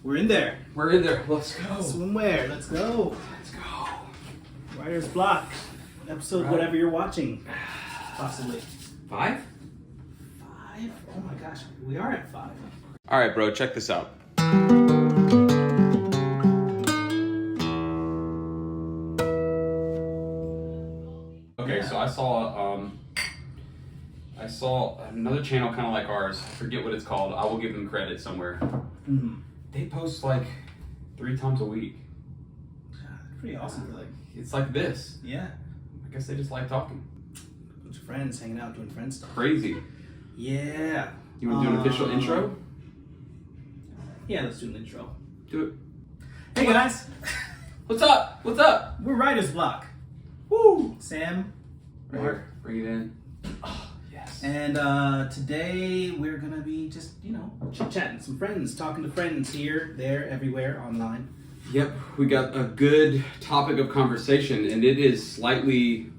We're in there. We're in there. Let's go. Swimwear. Let's go. Let's go. Writers Bloc. Episode Right. whatever you're watching. Possibly. 5? 5? Oh my gosh. We are at 5. All right, bro. Check this out. Okay, so I saw another channel kind of like ours. I forget what it's called. I will give them credit somewhere. Mm-hmm. They post like 3 times a week. Pretty awesome. Like, It's like this. yeah. I guess they just like talking. Bunch of friends hanging out doing friend stuff. Crazy. Yeah. You want to do an official intro? Yeah, let's do an intro. Do it. Hey guys. What's up? What's up? We're Writers Bloc. Woo! Sam. Right Marc. here. Bring it in. Oh, yes. And today we're gonna be just, chit-chatting, some friends, talking to friends here, there, everywhere, online. Yep, we got a good topic of conversation, and it is slightly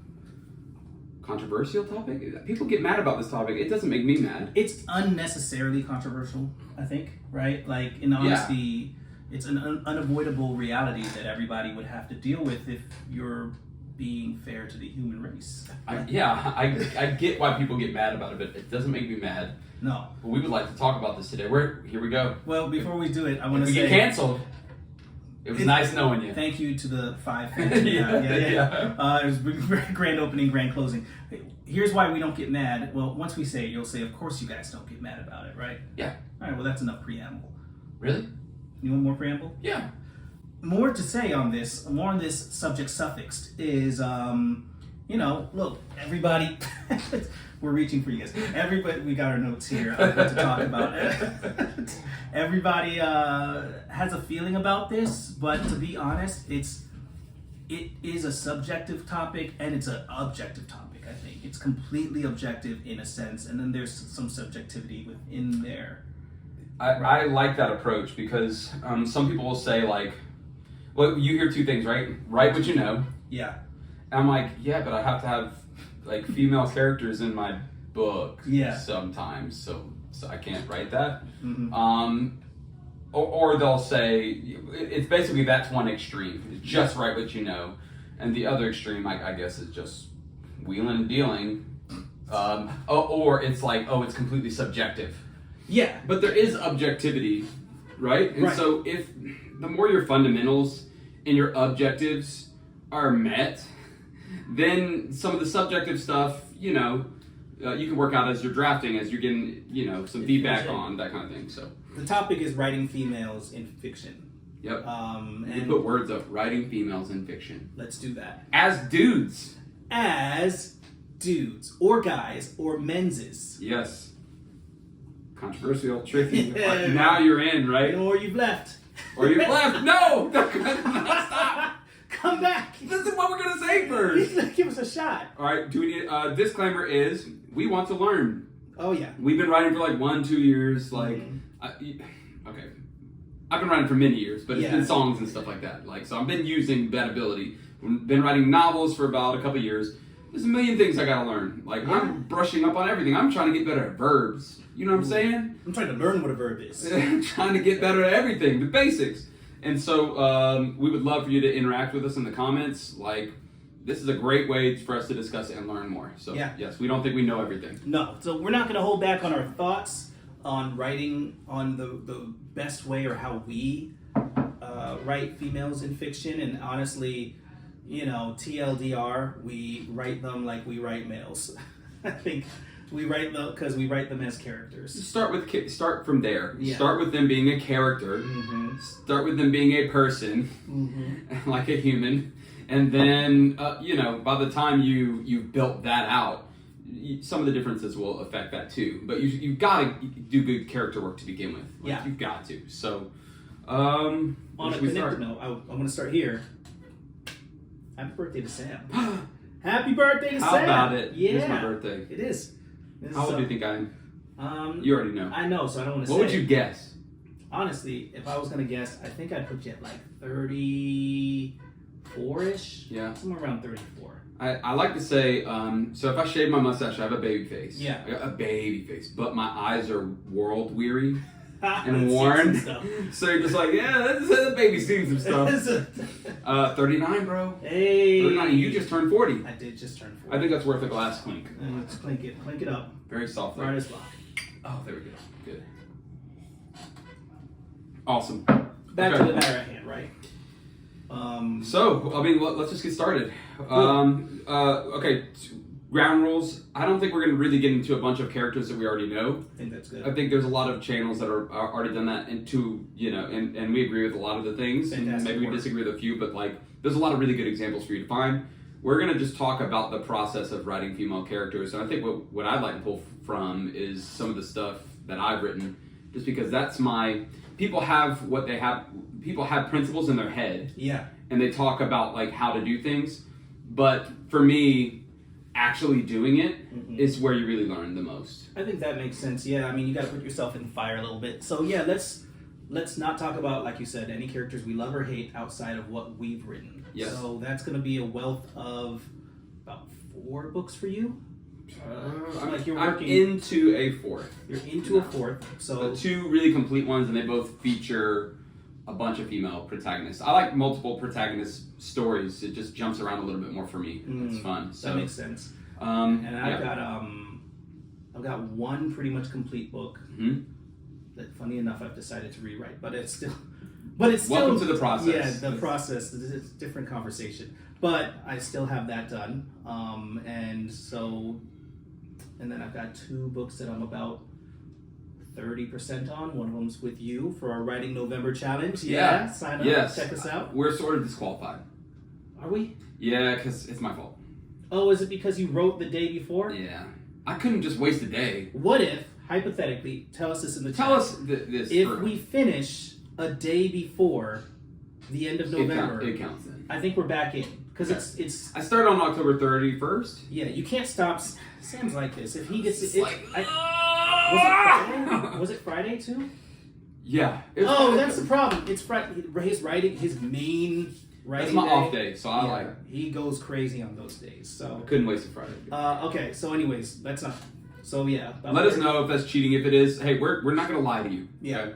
controversial topic. People get mad about this topic. It doesn't make me mad. It's unnecessarily controversial, I think, right? Like, in honesty, it's an unavoidable reality that everybody would have to deal with if you're being fair to the human race. I get why people get mad about it, but it doesn't make me mad. No. But we would like to talk about this today. Here we go. Well, before we do it, I want If to we say... get canceled, it was nice knowing you. Thank you to the 5 fans. Yeah. It was grand opening, grand closing. Here's why we don't get mad. Well, once we say it, you'll say, of course you guys don't get mad about it, right? Yeah. All right, well, that's enough preamble. Really? You want more preamble? Yeah. More to say on this, more on this subject suffixed is, look, everybody, we're reaching for you guys. Everybody, we got our notes here what to talk about. Everybody has a feeling about this, but to be honest, it is a subjective topic and it's an objective topic, I think. It's completely objective in a sense, and then there's some subjectivity within there. I like that approach because some people will say, like, well, you hear 2 things, right? Write what you know. Yeah. And I'm like, yeah, but I have to have like female characters in my book sometimes, so I can't write that. Mm-hmm. Or they'll say, it's basically that's one extreme, it's just write what you know. And the other extreme, I guess, is just wheeling and dealing. Or it's like, it's completely subjective. Yeah. But there is objectivity, right? And so if the more your fundamentals and your objectives are met, then some of the subjective stuff, you can work out as you're drafting, as you're getting, some feedback on, that kind of thing. So the topic is writing females in fiction. Yep. And you put words up, writing females in fiction. Let's do that. As dudes. Or guys, or menses. Yes. Controversial, tricky. Now you're in, right? Or you've left. Or you've left. No! Stop! Come back! This is what we're going to say first. Give us a shot. All right, do we need disclaimer is we want to learn. Oh, yeah. We've been writing for like 1-2 years. Like, okay. I've been writing for many years, but it's been songs and stuff like that. Like, so I've been using that ability. We've been writing novels for about a couple years. There's a million things I got to learn. Like, I'm brushing up on everything. I'm trying to get better at verbs. You know what I'm saying? I'm trying to learn what a verb is. I'm trying to get better at everything, the basics. And so we would love for you to interact with us in the comments. Like, this is a great way for us to discuss it and learn more. So, yes, we don't think we know everything. No. So we're not going to hold back on our thoughts on writing on the best way or how we write females in fiction. And honestly, TLDR, we write them like we write males. I think we write them because we write them as characters. Start from there. Yeah. Start with them being a character. Mm-hmm. Start with them being a person, like a human, and then by the time you've built that out, some of the differences will affect that too. But you've got to do good character work to begin with. You've got to. So, on a connected note, I'm going to start here. Happy birthday to Sam. Happy birthday to Sam. How about it? Yeah. It's my birthday. It is. How old do you think I am? You already know. I know, so I don't want to say. What would you guess? Honestly, if I was going to guess, I think I'd put you at like 34-ish. Yeah. Somewhere around 34. I like to say, so if I shave my mustache, I have a baby face. Yeah. I got a baby face, but my eyes are world weary. and worn. So you're just like, yeah, the baby's seen some stuff. 39, bro. Hey. 39. You just turned 40. I did just turn 40. I think that's worth a glass clink. Let's clink it up. Very softly. Writers Bloc. Oh, there we go. Good. Awesome. Back to the matter at hand, right? So, I mean, let's just get started. Okay, ground rules. I don't think we're going to really get into a bunch of characters that we already know. I think that's good. I think there's a lot of channels that are already done that, and and we agree with a lot of the things. Fantastic and maybe we work. disagree with a few, but like, there's a lot of really good examples for you to find. We're going to just talk about the process of writing female characters, and I think what I'd like to pull from is some of the stuff that I've written, just because that's people have what they have. People have principles in their head. Yeah. And they talk about like how to do things, but for me, actually doing it is where you really learn the most. I think that makes sense. Yeah, I mean, you got to put yourself in the fire a little bit. So yeah, let's not talk about, like you said, any characters we love or hate outside of what we've written. Yes. So that's going to be a wealth of about 4 books for you. I'm working into a fourth. You're into a fourth. So 2 really complete ones, and they both feature a bunch of female protagonists. I like multiple protagonist stories. It just jumps around a little bit more for me. It's fun. So that makes sense. And I've got 1 pretty much complete book that, funny enough, I've decided to rewrite, but it's still welcome to the process. Yeah, the process. It's a different conversation, but I still have that done. And then I've got 2 books that I'm about 30% on. One of them's with you for our Writing November challenge. Yeah, sign up. Yes. Check us out. We're sort of disqualified. Are we? Yeah, because it's my fault. Oh, is it because you wrote the day before? Yeah. I couldn't just waste a day. What if, hypothetically, tell us this in the chat. Tell us this. If we finish a day before the end of November, it counts then. I think we're back in. Because it's. I started on October 31st. Yeah, you can't stop. Sam's like this. If he gets it. Was it Friday too? Yeah. That's the problem. It's Friday. His main writing. That's my day. off day, so he goes crazy on those days. So I couldn't waste a Friday. Okay. So, anyways, that's not. So yeah. Let us know if that's cheating. If it is, hey, we're not gonna lie to you. Yeah. Okay?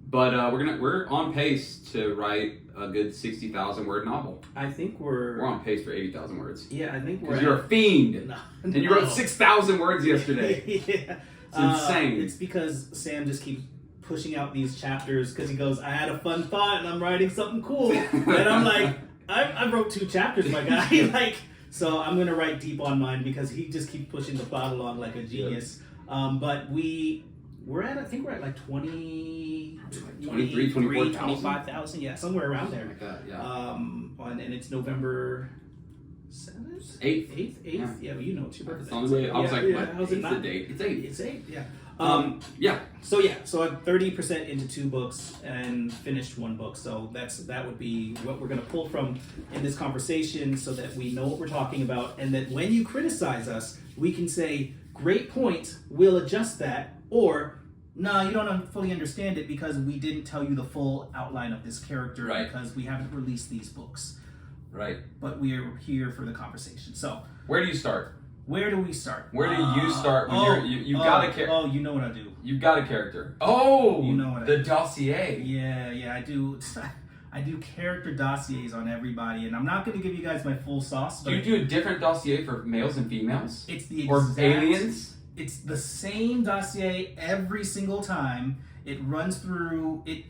But we're on pace to write a good 60,000 word novel. I think we're on pace for 80,000 words. Yeah, I think we're. Because you're a fiend, No. and you wrote 6,000 words yesterday. Yeah. It's insane. It's because Sam just keeps pushing out these chapters because he goes, I had a fun thought and I'm writing something cool. And I'm like, I wrote 2 chapters, my guy. So I'm going to write deep on mine because he just keeps pushing the plot along like a genius. But we're at, I think we're at like 23, 24,000? 25,000. Yeah, somewhere around there. Like that, yeah. And it's November 7th? 8th? 8th? Yeah, well, you know it's your birthday. It's on the way. I was like, what? How's it It's not? the date. It's 8. It's 8, yeah. Yeah. So I'm 30% into 2 books and finished 1 book. So that would be what we're going to pull from in this conversation so that we know what we're talking about, and that when you criticize us, we can say, great point, we'll adjust that, or no, you don't fully understand it because we didn't tell you the full outline of this character because we haven't released these books. Right. But we're here for the conversation. So where do you start? Where do we start? Where do you start when you've got a character? Oh, you know what I do. You've got a character. Oh, you know what the dossier. Yeah, I do. I do character dossiers on everybody, and I'm not going to give you guys my full sauce. Do you do a different dossier for males and females? It's the exact, or aliens? It's the same dossier every single time. It runs through it.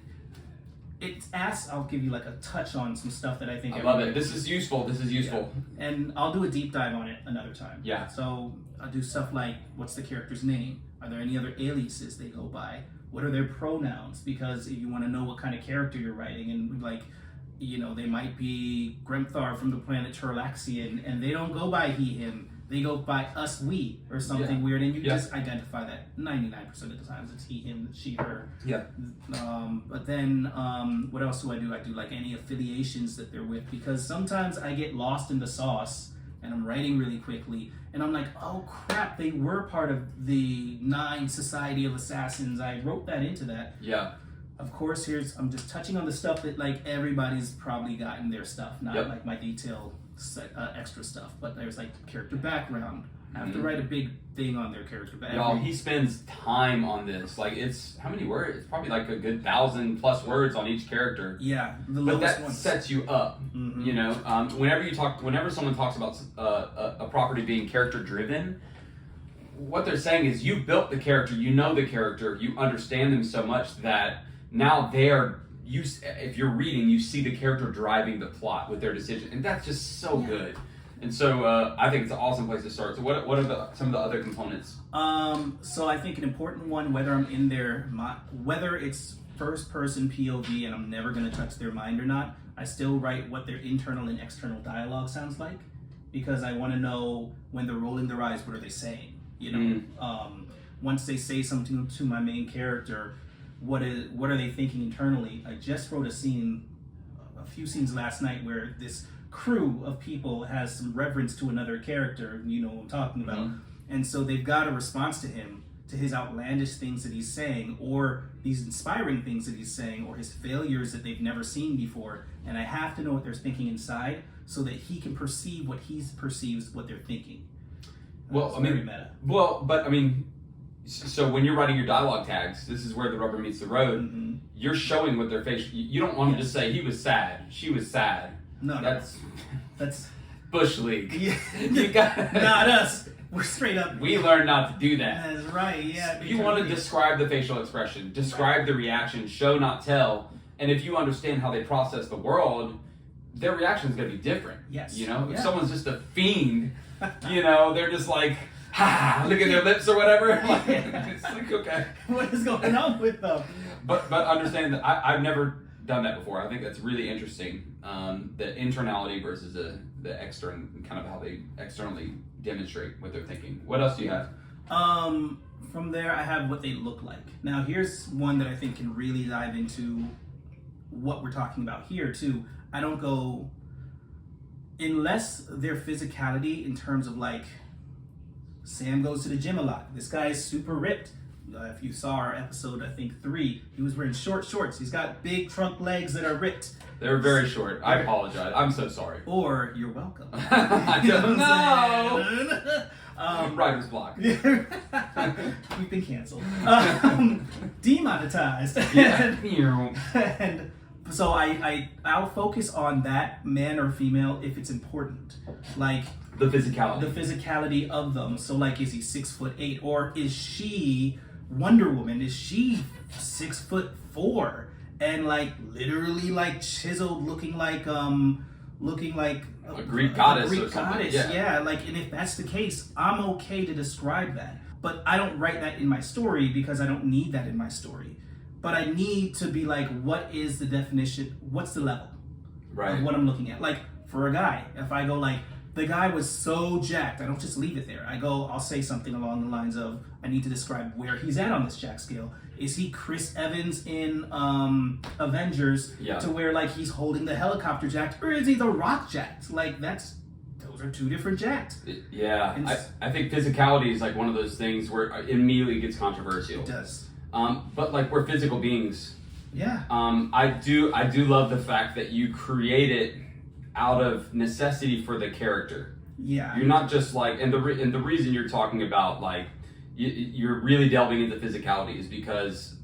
It asks. I'll give you like a touch on some stuff that I think. I love it. This is useful. Yeah. And I'll do a deep dive on it another time. Yeah. So I'll do stuff like, what's the character's name? Are there any other aliases they go by? What are their pronouns? Because if you want to know what kind of character you're writing, and like, they might be Gremthar from the planet Turlaxian, and they don't go by he, him. They go by us, we, or something weird, and you can just identify that 99% of the times it's he, him, she, her. Yeah. But then, what else do? I do like any affiliations that they're with, because sometimes I get lost in the sauce, and I'm writing really quickly, and I'm like, oh crap, they were part of the 9 Society of Assassins. I wrote that into that. Yeah. Of course, I'm just touching on the stuff that like everybody's probably got in their stuff, not like my detailed extra stuff. But there's like character background, I have to write a big thing on their character. But Y'all, he spends time on this. Like, it's how many words? It's probably like a good 1,000+ words on each character. Yeah, the but lowest that ones. sets you up. You know, whenever someone talks about a property being character driven, what they're saying is you built the character, you know the character, you understand them so much that now if you're reading, you see the character driving the plot with their decision, and that's just so good. And so I think it's an awesome place to start. So what are some of the other components? So I think an important one, whether I'm in whether it's first person POV and I'm never going to touch their mind or not, I still write what their internal and external dialogue sounds like, because I want to know when they're rolling their eyes, what are they saying? You know, once they say something to my main character, what are they thinking internally? I just wrote a few scenes last night where this crew of people has some reverence to another character, you know what I'm talking about, and so they've got a response to him, to his outlandish things that he's saying, or these inspiring things that he's saying, or his failures that they've never seen before, and I have to know what they're thinking inside so that he can perceive what he perceives what they're thinking. Well, I mean, meta. Well, but I mean, so when you're writing your dialogue tags, this is where the rubber meets the road. You're showing what their face. You don't want to just say he was sad, she was sad. No, that's Bush League. Yeah. You got not us. We're straight up. We learned not to do that. That's right. Yeah. You want to describe the facial expression, describe the reaction, show not tell, and if you understand how they process the world, their reaction is going to be different. Yes. You know, if someone's just a fiend, you know, they're just like, ha, look at their lips or whatever. Like, it's like, okay, what is going on with them? But understand that I've never done that before. I think that's really interesting. The internality versus the external, kind of how they externally demonstrate what they're thinking. What else do you have? From there, I have what they look like. Now, here's one that I think can really dive into what we're talking about here too. I don't go, unless their physicality in terms of like, Sam goes to the gym a lot. This guy is super ripped. If you saw our episode, I think 3, he was wearing short shorts. He's got big trunk legs that are ripped. They're very short. I apologize. I'm so sorry. Or you're welcome. I don't know. Writers Bloc. We've been canceled. Demonetized. Yeah. And so I'll focus on that, man or female, if it's important. Like the physicality of them. So like, is he 6'8", or is she Wonder Woman? Is she 6'4", and like literally like chiseled, looking like a Greek goddess or something? Goddess, yeah. Like, and if that's the case, I'm okay to describe that. But I don't write that in my story because I don't need that in my story. But I need to be like, what is the definition? What's the level of what I'm looking at? Like for a guy, if I go like, the guy was so jacked, I don't just leave it there. I'll say something along the lines of, I need to describe where he's at on this jack scale. Is he Chris Evans in Avengers to where like he's holding the helicopter jacked, or is he the Rock jacked? Like those are two different jacks. Yeah, I think physicality is like one of those things where it immediately gets controversial. It does. But like, we're physical beings. Yeah. I do love the fact that you create it out of necessity for the character. Yeah. You're not just like, and the reason you're talking about like, you're really delving into physicality is because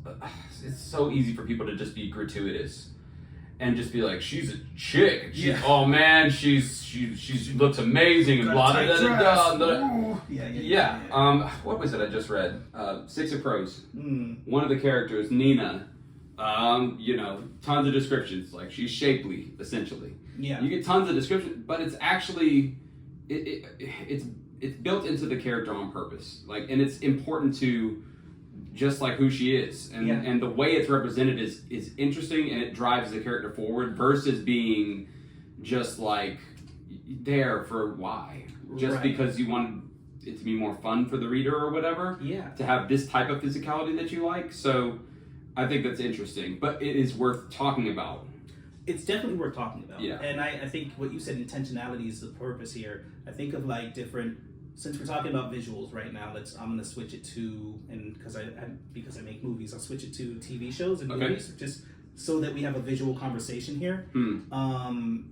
it's so easy for people to just be gratuitous and just be like, she's a chick. Oh man, she looks amazing and blah blah blah blah. Yeah. What was it I just read? 6 of Crows. One of the characters, Nina. You know, tons of descriptions. Like, she's shapely, essentially. Yeah. You get tons of descriptions, but it's actually it's built into the character on purpose. Like, and it's important to just like who she is, and the way it's represented is interesting, and it drives the character forward versus being just like there for why, just because you want it to be more fun for the reader or whatever. Yeah. To have this type of physicality that you like, so I think that's interesting, but it is worth talking about. It's definitely worth talking about. Yeah. And I think what you said, intentionality, is the purpose here. I think of like different, since we're talking about visuals right now, I'm gonna switch it to, and because I make movies, I'll switch it to TV shows and movies, just so that we have a visual conversation here. And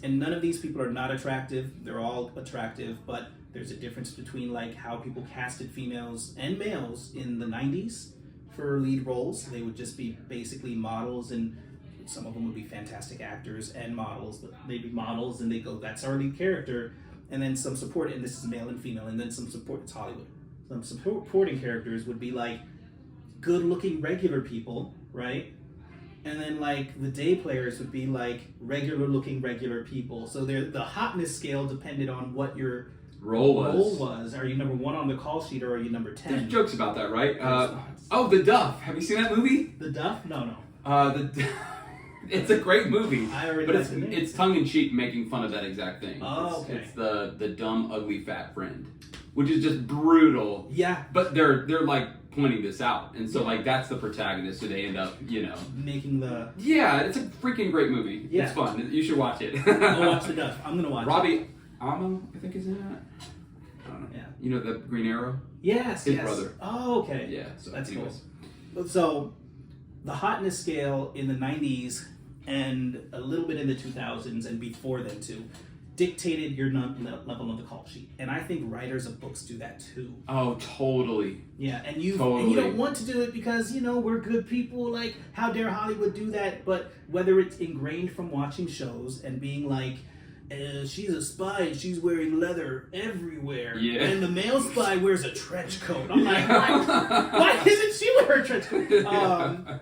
none of these people are not attractive. They're all attractive, but There's a difference between like how people casted females and males in the 90s for lead roles. They would just be basically models, and some of them would be fantastic actors and models, but they'd be models and they go, that's our lead character. And then some support, and this is male and female, and then some support, it's Hollywood. Some supporting characters would be like good-looking regular people, right? And then like the day players would be like regular-looking regular people. So the hotness scale depended on what your role was. Are you number 1 on the call sheet, or are you number 10? There's jokes about that, right? The Duff. Have you seen that movie? The Duff? No. It's a great movie. I already but like the name. it's tongue-in-cheek making fun of that exact thing. Oh, okay. It's the dumb, ugly, fat friend, which is just brutal. Yeah. But they're like pointing this out, and so like that's the protagonist, so they end up, making the... Yeah, it's a freaking great movie. Yeah. It's fun. You should watch it. I'll watch The Duff. I'm gonna watch Robbie it. Ammo, I think is in it. I don't know. Yeah. You know the Green Arrow? Yes. His brother. Oh, okay. Yeah. So that's anyways. cool. So the hotness scale in the 90s and a little bit in the 2000s and before then too dictated your level of the call sheet, and I think writers of books do that too. Oh, totally. Yeah, and you don't want to do it because we're good people. Like, how dare Hollywood do that? But whether it's ingrained from watching shows and being like, she's a spy and she's wearing leather everywhere, and the male spy wears a trench coat. I'm like, why isn't she wearing a trench coat?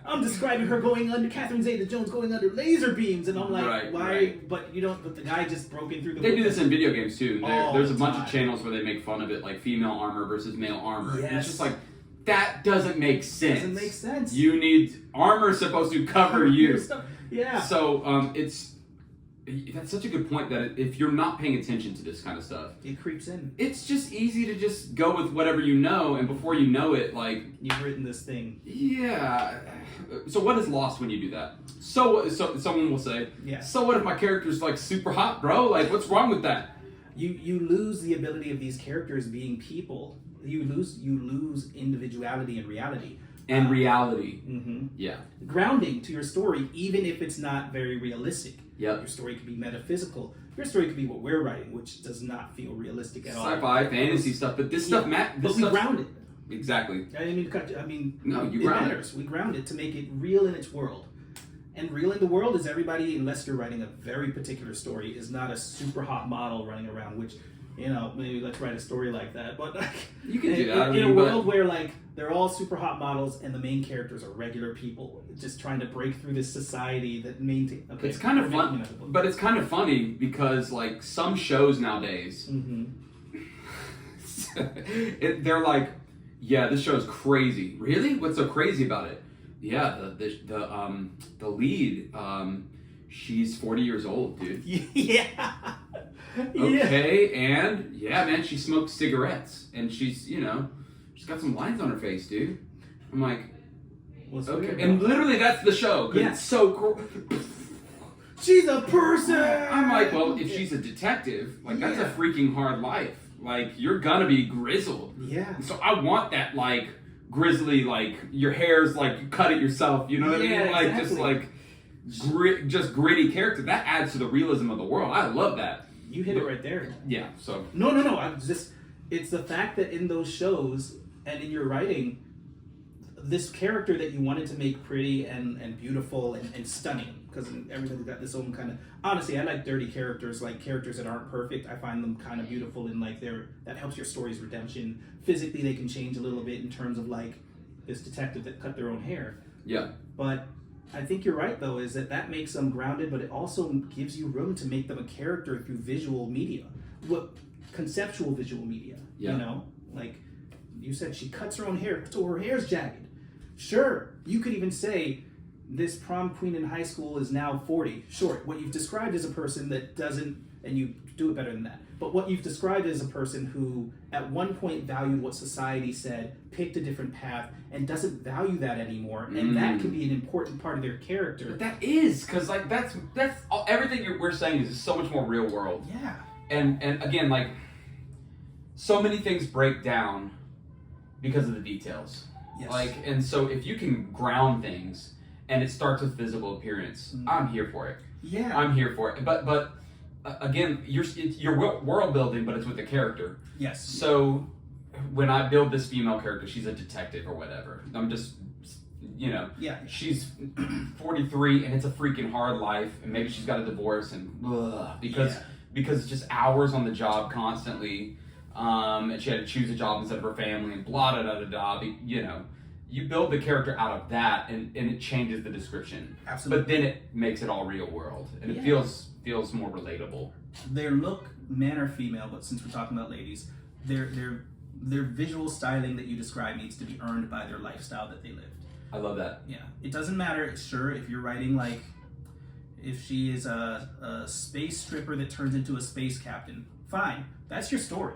I'm describing her going under Catherine Zeta-Jones going under laser beams, and I'm like, why? Right. But but the guy just broke in through the. They do this in video games too. There's a bunch of channels where they make fun of it, like female armor versus male armor. Yes. And it's just like, that doesn't make sense. Doesn't make sense. You need armor supposed to cover you. Yeah. So that's such a good point that if you're not paying attention to this kind of stuff, it creeps in. It's just easy to just go with whatever you know, and before you know it, like, you've written this thing. Yeah. So what is lost when you do that? So someone will say, so what if my character's like super hot, bro? Like, what's wrong with that? You lose the ability of these characters being people. You lose individuality and reality. And reality. Mm-hmm. Yeah. Grounding to your story, even if it's not very realistic. Yep. Your story could be metaphysical. Your story could be what we're writing, which does not feel realistic at all. Sci-fi, fantasy stuff, but this stuff But we ground it. Exactly. No, you it ground matters. We ground it to make it real in its world. And real in the world is everybody, unless you're writing a very particular story, is not a super hot model running around, which, maybe let's write a story like that. But you can do that. In a world where they're all super hot models and the main characters are regular people just trying to break through this society that maintain. Okay, it's kind of fun, but it's kind of funny because some shows nowadays, they're like, yeah, this show's crazy. Really? What's so crazy about it? Yeah, the lead, she's 40 years old, dude. Yeah. Okay, and man, she smokes cigarettes, and she's she's got some lines on her face, dude. I'm like, okay, and literally that's the show. It's so cool. She's a person. I'm like, well, if she's a detective, that's a freaking hard life. You're gonna be grizzled. Yeah. So I want that grizzly, your hair's you cut it yourself. You know what I mean? Exactly. Just gritty character. That adds to the realism of the world. I love that. You hit it right there. Yeah. So. No. It's the fact that in those shows and in your writing, this character that you wanted to make pretty and beautiful and stunning, because everybody's got this own kind of. Honestly, I like dirty characters, characters that aren't perfect. I find them kind of beautiful and that helps your story's redemption. Physically, they can change a little bit in terms of this detective that cut their own hair. Yeah. But I think you're right, though, is that makes them grounded, but it also gives you room to make them a character through visual media. Conceptual visual media. Yeah. You said she cuts her own hair, so her hair's jagged. Sure, you could even say, this prom queen in high school is now 40. Sure, what you've described is a person that doesn't, and you do it better than that, but what you've described is a person who at one point valued what society said, picked a different path, and doesn't value that anymore, and that can be an important part of their character. But that is, because that's all, everything we're saying is so much more real world. Yeah. And again, so many things break down because of the details. Yes. And so if you can ground things and it starts with visible appearance, I'm here for it. Yeah. I'm here for it. But again, you're world building, but it's with the character. Yes. So when I build this female character, she's a detective or whatever. I'm just, she's 43 and it's a freaking hard life, and maybe she's got a divorce and because it's just hours on the job constantly, and she had to choose a job instead of her family and blah da da da da. You build the character out of that, and it changes the description. Absolutely. But then it makes it all real world, and it feels more relatable. Their look, man or female, but since we're talking about ladies, their visual styling that you describe needs to be earned by their lifestyle that they lived. I love that. Yeah, it doesn't matter. Sure, if you're writing if she is a space stripper that turns into a space captain, fine. That's your story.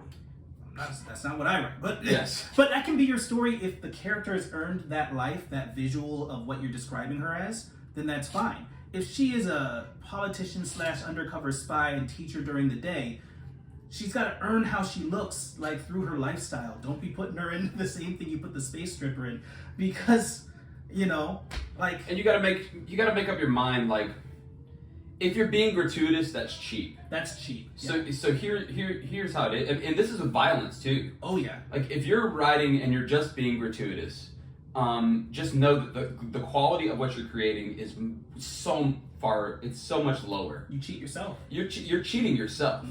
That's not what I write, but yes. But that can be your story if the character has earned that life, that visual of what you're describing her as. Then that's fine. If she is a politician / undercover spy and teacher during the day, she's got to earn how she looks through her lifestyle. Don't be putting her in the same thing you put the space stripper in, because and you gotta make up your mind, if you're being gratuitous, that's cheap. That's cheap. So here's how it is, and this is with violence too. Oh yeah. If you're writing and you're just being gratuitous, just know that the quality of what you're creating is it's so much lower. You cheat yourself. You're cheating yourself,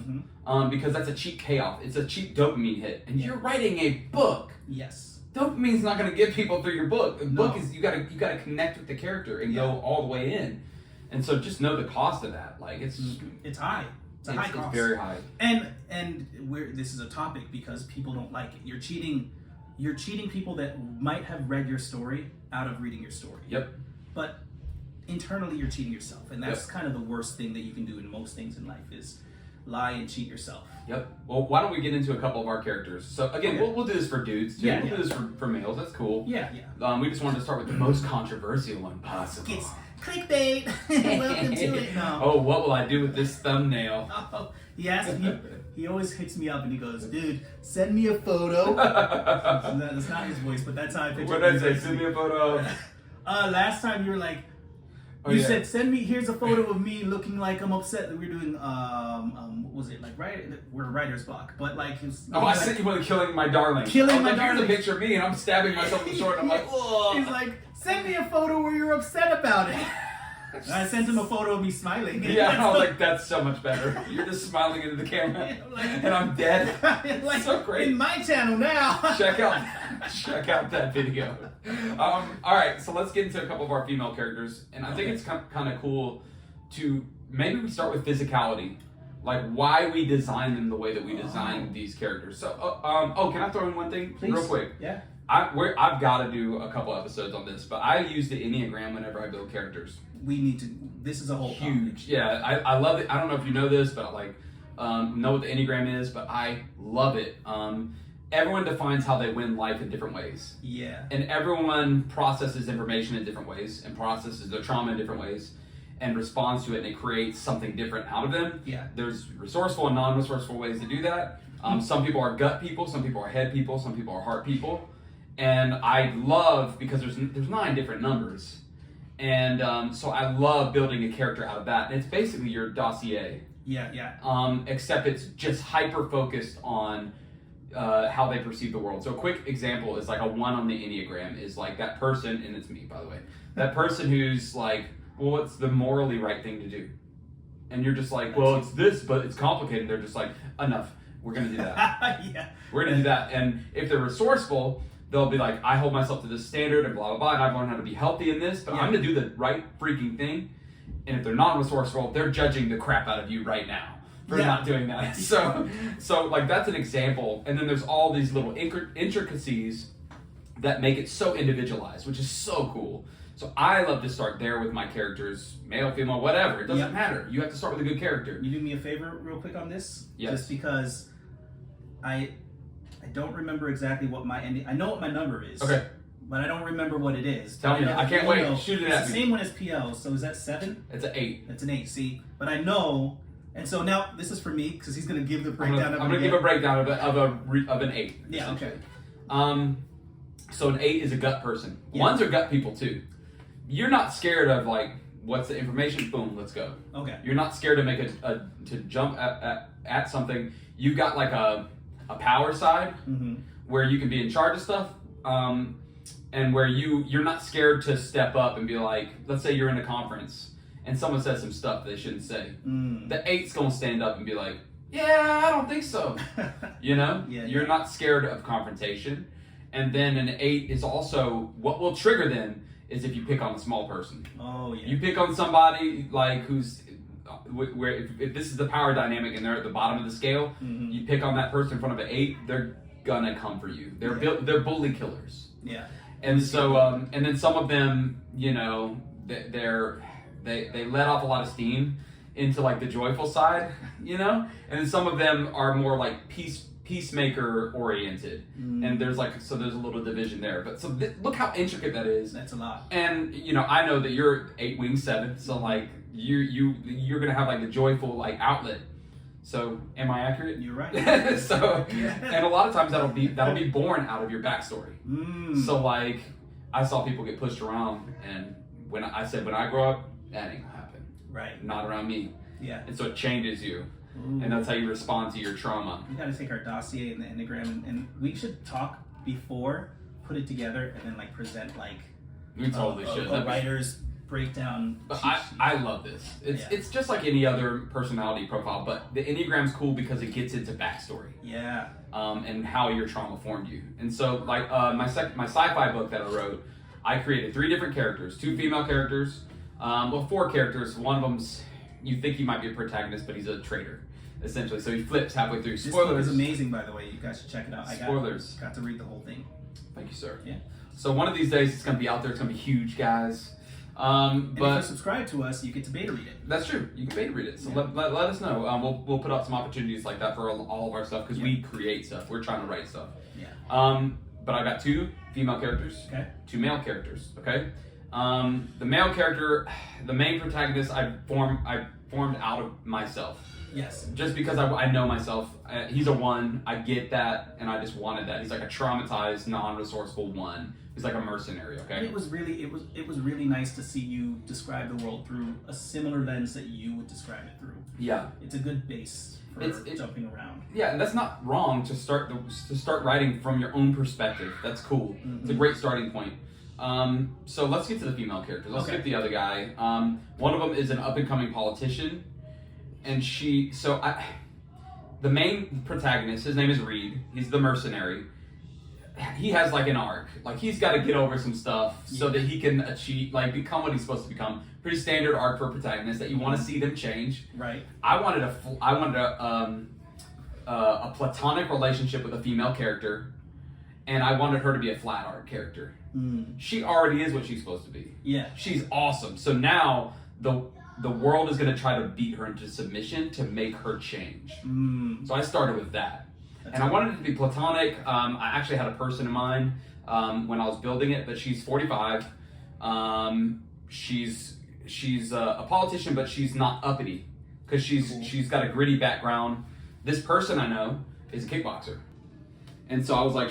because that's a cheap payoff. It's a cheap dopamine hit, and you're writing a book. Yes. Dopamine's not going to get people through your book. The book is you got to connect with the character and go all the way in, and so just know the cost of that. It's high. It's a high cost. It's very high. And this is a topic because people don't like it. You're cheating people that might have read your story out of reading your story. Yep. But internally you're cheating yourself, and that's kind of the worst thing that you can do in most things in life is lie and cheat yourself. Yep. Well, why don't we get into a couple of our characters? So again, we'll do this for dudes too. We'll do this for males. That's cool. Yeah. We just wanted to start with the most controversial one possible. It's clickbait. Welcome to it. No. Oh, what will I do with this thumbnail? Oh, he always hits me up and he goes, "Dude, send me a photo." That's not his voice, but that's how I picture it. What did I say? Send me a photo. Last time you were like, you said, "Send me. Here's a photo of me looking like I'm upset that we're doing what was it we're Writers Bloc, but I sent you one killing my darling. Here's a picture of me and I'm stabbing myself in the short. And I'm like, whoa. He's like, "Send me a photo where you're upset about it." And I sent him a photo of me smiling. Yeah, and I was like, that's so much better. You're just smiling into the camera, and I'm dead. So great. In my channel now. Check out that video. All right, so let's get into a couple of our female characters, and I think it's kind of cool to maybe we start with physicality, why we design them the way that we design these characters. So, can I throw in one thing, please, real quick? Yeah. I've got to do a couple episodes on this, but I use the Enneagram whenever I build characters. We need to. This is a whole huge. Yeah, I love it. I don't know if you know this, but know what the Enneagram is, but I love it. Everyone defines how they win life in different ways. Yeah. And everyone processes information in different ways and processes their trauma in different ways and responds to it, and it creates something different out of them. Yeah. There's resourceful and non-resourceful ways to do that. Some people are gut people, some people are head people, some people are heart people. And I love, because there's 9 different numbers. And so I love building a character out of that. And it's basically your dossier. Yeah. Except it's just hyper-focused on how they perceive the world. So a quick example is a 1 on the Enneagram is that person, and it's me, by the way, that person who's well, what's the morally right thing to do? And you're just well, it's this, but it's complicated. They're just enough. We're going to do that. Yeah. We're going to do that. And if they're resourceful, they'll be I hold myself to this standard and blah, blah, blah, and I've learned how to be healthy in this, but I'm going to do the right freaking thing. And if they're not resourceful, they're judging the crap out of you right now for not doing that. So that's an example. And then there's all these little intricacies that make it so individualized, which is so cool. So I love to start there with my characters, male, female, whatever. It doesn't matter. You have to start with a good character. You do me a favor real quick on this? Yes. Just because I don't remember exactly what I know what my number is. Okay. But I don't remember what it is. Tell me. I can't wait. Shoot it at me. It's the same one as PL, so is that 7? It's an 8. It's an 8, see? But I know, and so now this is for me, because he's going to give the breakdown of it. I'm going to give a breakdown of an 8. Yeah, okay. So an 8 is a gut person. Yeah. 1s are gut people too. You're not scared of what's the information? Boom, let's go. Okay. You're not scared to make to jump at something. You got like a power side where you can be in charge of stuff, and where you're not scared to step up and be like, let's say you're in a conference and someone says some stuff they shouldn't say. The 8's gonna stand up and be like, yeah, I don't think so. You know, you're not scared of confrontation. And then an 8 is also, what will trigger them is if you pick on a small person. Oh yeah. You pick on somebody like who's, where if this is the power dynamic and they're at the bottom of the scale, you pick on that person in front of an 8, they're gonna come for you. They're bully killers. Yeah. And so, and then some of them, you know, they let off a lot of steam into like the joyful side, you know, and then some of them are more like peacemaker oriented, and there's a little division there. But so look how intricate that is. That's a lot. And you know, I know that you're 8 wing 7, so like you're gonna have like the joyful like outlet. So am I accurate? You're right. So and a lot of times that'll be born out of your backstory. So like I saw people get pushed around, and when I grow up, that ain't gonna happen. Right. Not around me. Yeah. And so it changes you. And that's how you respond to your trauma. We got to take our dossier and the Enneagram, and we should talk before, put it together, and then like present like We totally should. a writer's breakdown. But I love this. It's just like any other personality profile, but the Enneagram's cool because it gets into backstory. Yeah. And how your trauma formed you. And so like my sci-fi book that I wrote, I created 3 different characters, 2 female characters, 4 characters. One of them's, you think he might be a protagonist, but he's a traitor, essentially. So he flips halfway through. This Spoilers. book is amazing, by the way. You guys should check it out. Spoilers. I got to read the whole thing. Thank you, sir. Yeah. So one of these days it's going to be out there. It's going to be huge, guys. And But if you subscribe to us, you get to beta read it. that's true. You can beta read it. So let us know. We'll put out some opportunities like that for all of our stuff because we create stuff. We're trying to write stuff. Yeah. But I got 2 female characters. Okay. 2 male characters. Okay. The male character, the main protagonist, I formed out of myself. Yes. Just because I know myself. He's a 1. I get that, and I just wanted that. He's like a traumatized, non-resourceful 1. He's like a mercenary. Okay. And it was really nice to see you describe the world through a similar lens that you would describe it through. Yeah. It's a good base for jumping around. Yeah, and that's not wrong to start writing from your own perspective. That's cool. It's a great starting point. So let's get to the female characters. Let's skip the other guy. One of them is an up-and-coming politician, and the main protagonist, his name is Reed. He's the mercenary. He has like an arc. Like he's got to get over some stuff so that he can become what he's supposed to become. Pretty standard arc for a protagonist that you want to see them change. Right. I wanted a platonic relationship with a female character, and I wanted her to be a flat art character. She already is what she's supposed to be. Yeah. She's awesome. So now the world is going to try to beat her into submission to make her change. So I started with that. And I wanted it to be platonic. I actually had a person in mind when I was building it, but she's 45. She's a politician, but she's not uppity because she's got a gritty background. This person I know is a kickboxer. And so I was like,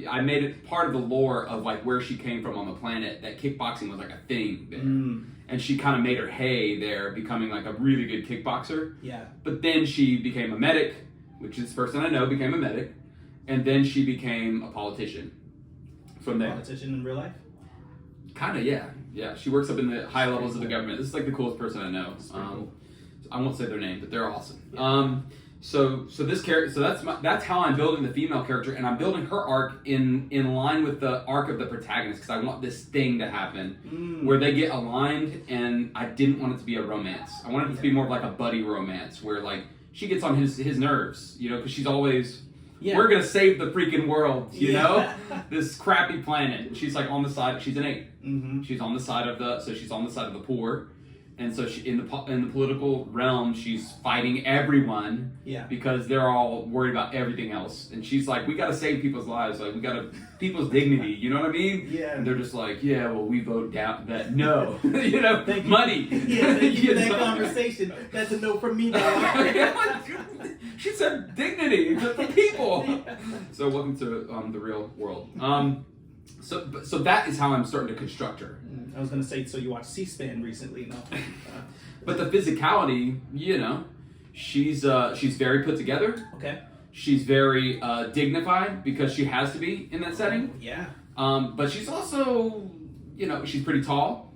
I made it part of the lore of like where she came from on the planet, that kickboxing was like a thing there. And she kind of made her hay there, becoming like a really good kickboxer. Yeah. But then she became a medic, which this person I know became a medic. And then she became a politician from there. Politician in real life? Kind of, yeah. Yeah, she works up in the high levels of the government. This is like the coolest person I know. Cool. I won't say their name, but they're awesome. Yeah. So this character, so that's how I'm building the female character, and I'm building her arc in line with the arc of the protagonist because I want this thing to happen where they get aligned, and I didn't want it to be a romance. I wanted it to be more of like a buddy romance where like she gets on his nerves, you know, because she's always we're gonna save the freaking world, you know, this crappy planet. And she's like on the side. She's an 8. She's on the side of the poor. And so she, in the political realm, she's fighting everyone because they're all worried about everything else. And she's like, we got to save people's lives. Like, we got to, people's dignity. You know what I mean? Yeah. And they're just like, yeah, well, we vote down that no. You know, money. Yeah, thank you for that conversation. That's a no from me now. She said dignity to the people. So welcome to the real world. So that is how I'm starting to construct her. I was going to say, so you watched C-SPAN recently, no? But the physicality, she's very put together. Okay. She's very dignified because she has to be in that setting. Yeah. But she's also, she's pretty tall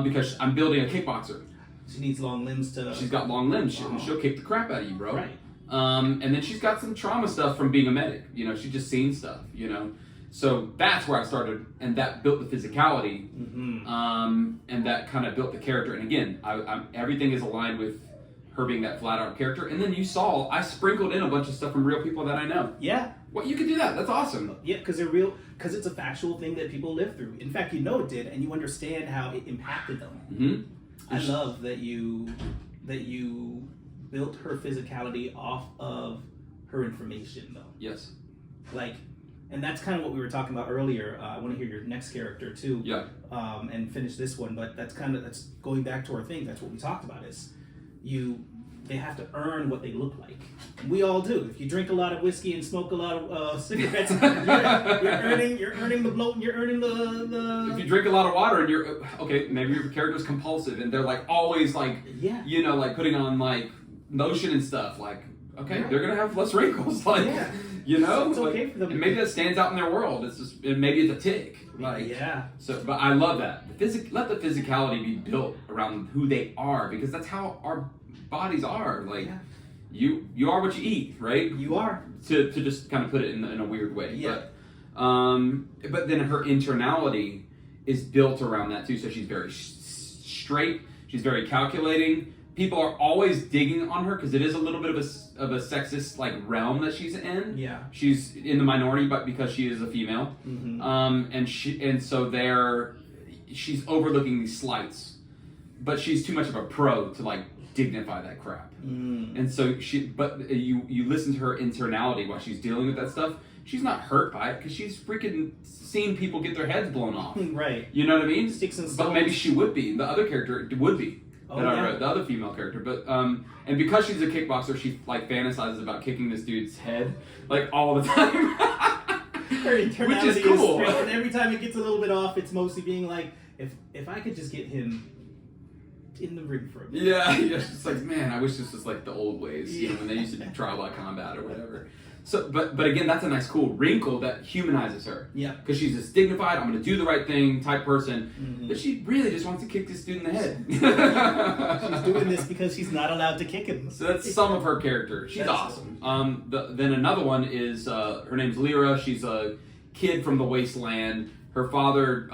because I'm building a kickboxer. She needs long limbs to... She's got long limbs. She'll kick the crap out of you, bro. Right. And then she's got some trauma stuff from being a medic. She's just seen stuff, So that's where I started, and that built the physicality, and that kind of built the character. And again, everything is aligned with her being that flat-out character. And then you saw, I sprinkled in a bunch of stuff from real people that I know. Yeah. Well, you could do that. That's awesome. Yeah, because they're real. Because it's a factual thing that people live through. In fact, it did, and you understand how it impacted them. Mm-hmm. I love that you built her physicality off of her information, though. Yes. And that's kind of what we were talking about earlier. I want to hear your next character too. Yeah. And finish this one, but that's going back to our thing. That's what we talked about. Is they have to earn what they look like. We all do. If you drink a lot of whiskey and smoke a lot of cigarettes, you're earning the bloat. You're earning the. If you drink a lot of water and maybe your character's compulsive and they're always putting on lotion and stuff. They're gonna have less wrinkles. So it's okay for them. And maybe that stands out in their world. It's just maybe it's a tick. So, but I love that. Let the physicality be built around who they are, because that's how our bodies are. You are what you eat, right? You are. To just kind of put it in a weird way. Yeah. But then her internality is built around that too. So she's very straight. She's very calculating. People are always digging on her because it is a little bit of a sexist realm that she's in. Yeah. She's in the minority, but because she is a female, she's overlooking these slights, but she's too much of a pro to dignify that crap. And so you listen to her internality while she's dealing with that stuff. She's not hurt by it because she's freaking seen people get their heads blown off. Right. You know what I mean? Sticks and stones. But maybe she would be. The other character would be. I read, the other female character, but and because she's a kickboxer, she fantasizes about kicking this dude's head all the time. Her internality which is cool. And every time it gets a little bit off, it's mostly being if I could just get him in the ring for a minute. Yeah, it's man, I wish this was the old ways, when they used to do trial by combat or whatever. So, but again, that's a nice, cool wrinkle that humanizes her. Yeah. Because she's this dignified, I'm going to do the right thing type person, but she really just wants to kick this dude in the head. She's doing this because she's not allowed to kick him. So that's some of her character. She's awesome. Then another one is, her name's Lira. She's a kid from the wasteland. Her father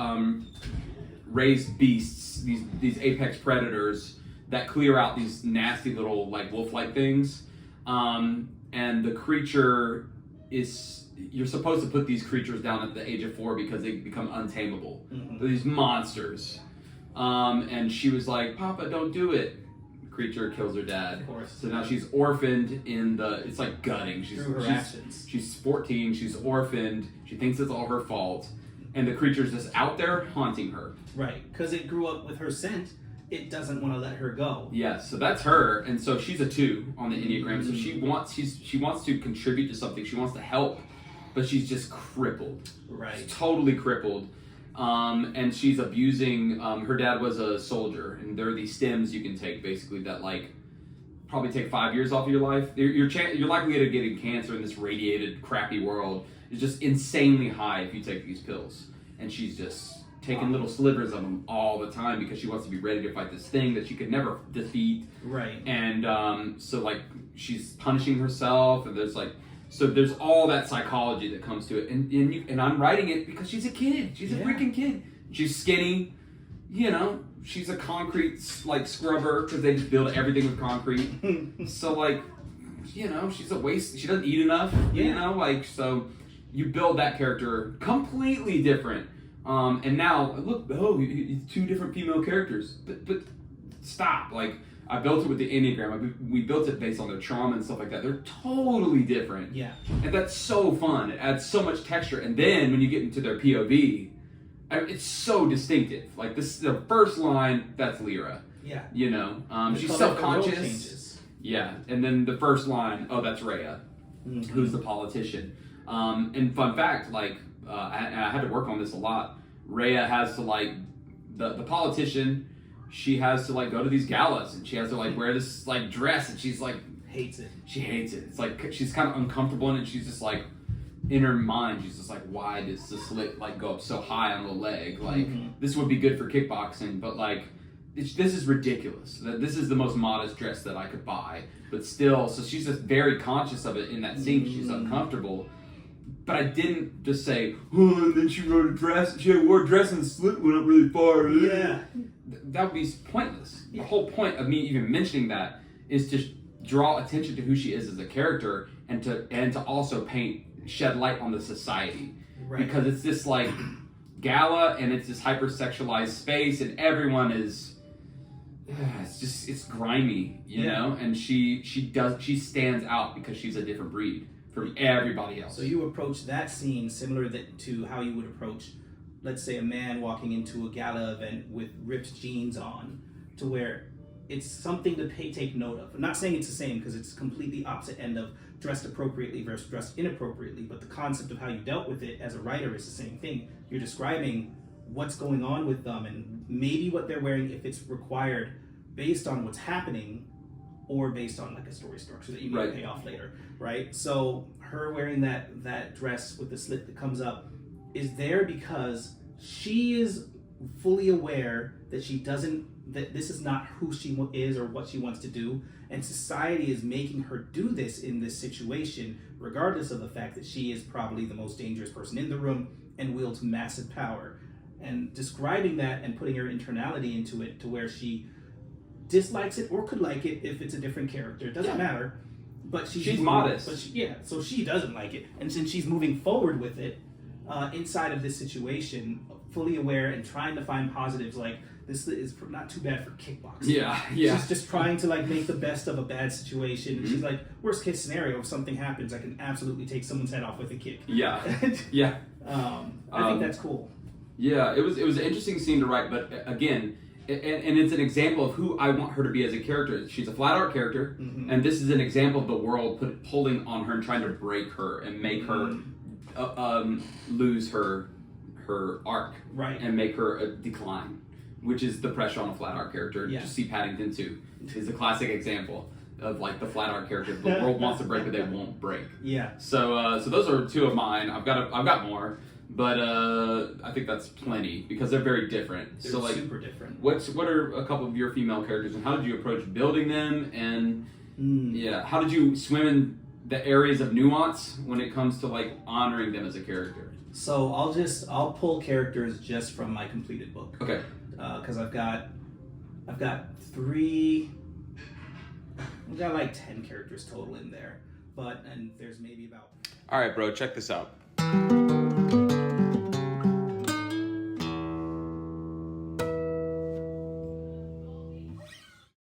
raised beasts, these apex predators that clear out these nasty little wolf-like things. And the creature you're supposed to put these creatures down at the age of 4 because they become untamable. They're these monsters. And she was like, Papa, don't do it. The creature kills her dad. Of course. So now she's orphaned it's gutting. Through her actions. She's 14, she's orphaned, she thinks it's all her fault. And the creature's just out there haunting her. Right, because it grew up with her scent. It doesn't want to let her go. Yeah, so that's her, and so she's a 2 on the Enneagram. So she wants to contribute to something. She wants to help, but she's just crippled. Right. She's totally crippled, and she's abusing. Her dad was a soldier, and there are these stems you can take, basically that probably take 5 years off of your life. Your likelihood of getting cancer in this radiated, crappy world is just insanely high if you take these pills. And she's just taking little slivers of them all the time because she wants to be ready to fight this thing that she could never defeat. Right. And she's punishing herself, and there's all that psychology that comes to it. And I'm writing it because she's a kid. She's a freaking kid. She's skinny. She's a concrete scrubber because they just build everything with concrete. So she's a waste. She doesn't eat enough. So you build that character completely different. And now, look, 2 different female characters. But stop. I built it with the Enneagram. We built it based on their trauma and stuff like that. They're totally different. Yeah. And that's so fun. It adds so much texture. And then when you get into their POV, it's so distinctive. The first line, that's Lira. Yeah. She's self-conscious. Yeah. And then the first line, that's Rhea, who's the politician. And fun fact, and I had to work on this a lot. Rhea has to like the politician. She has to like go to these galas, and she has to like wear this like dress, and she's like hates it. She hates it. It's like she's kind of uncomfortable in it. She's just like, in her mind, she's just like, why does the slit like go up so high on the leg? Like this would be good for kickboxing, but like this is ridiculous. This is the most modest dress that I could buy, but still, so she's just very conscious of it in that scene. She's uncomfortable. But I didn't just say, oh, and then she wore a dress. She wore a dress and the slit went up really far. Yeah, that would be pointless. The whole point of me even mentioning that is to draw attention to who she is as a character, and to also shed light on the society, because it's this like gala, and it's this hypersexualized space, and everyone is it's grimy, you know, and she stands out because she's a different breed from everybody else. So you approach that scene similar to how you would approach, let's say, a man walking into a gala event with ripped jeans on, to where it's something to take note of. I'm not saying it's the same, because it's completely opposite end of dressed appropriately versus dressed inappropriately, but the concept of how you dealt with it as a writer is the same thing. You're describing what's going on with them, and maybe what they're wearing if it's required based on what's happening, or based on like a story structure that you need to pay off later, right? So her wearing that dress with the slit that comes up is there because she is fully aware that that this is not who she is or what she wants to do, and society is making her do this in this situation, regardless of the fact that she is probably the most dangerous person in the room and wields massive power. And describing that and putting her internality into it to where she dislikes it or could like it if it's a different character, it doesn't matter. But she's modest. But so she doesn't like it, and since she's moving forward with it inside of this situation, fully aware and trying to find positives, like this is not too bad for kickboxing. Yeah. She's just trying to like make the best of a bad situation. And she's like, worst case scenario, if something happens, I can absolutely take someone's head off with a kick. Yeah. I think that's cool. Yeah, it was an interesting scene to write, but again, and it's an example of who I want her to be as a character. She's a flat out character, and this is an example of the world pulling on her and trying to break her and make her lose her arc, and make her decline, which is the pressure on a flat out character. Just see Paddington 2 is a classic example of like the flat out character. The world wants to break, but they won't break. Yeah. So those are two of mine. I've got more. But I think that's plenty because they're very different. They're super different. What are a couple of your female characters, and how did you approach building them? And how did you swim in the areas of nuance when it comes to like honoring them as a character? So I'll pull characters just from my completed book. Okay. Because I've got like 10 characters total in there, and there's maybe about. All right, bro. Check this out.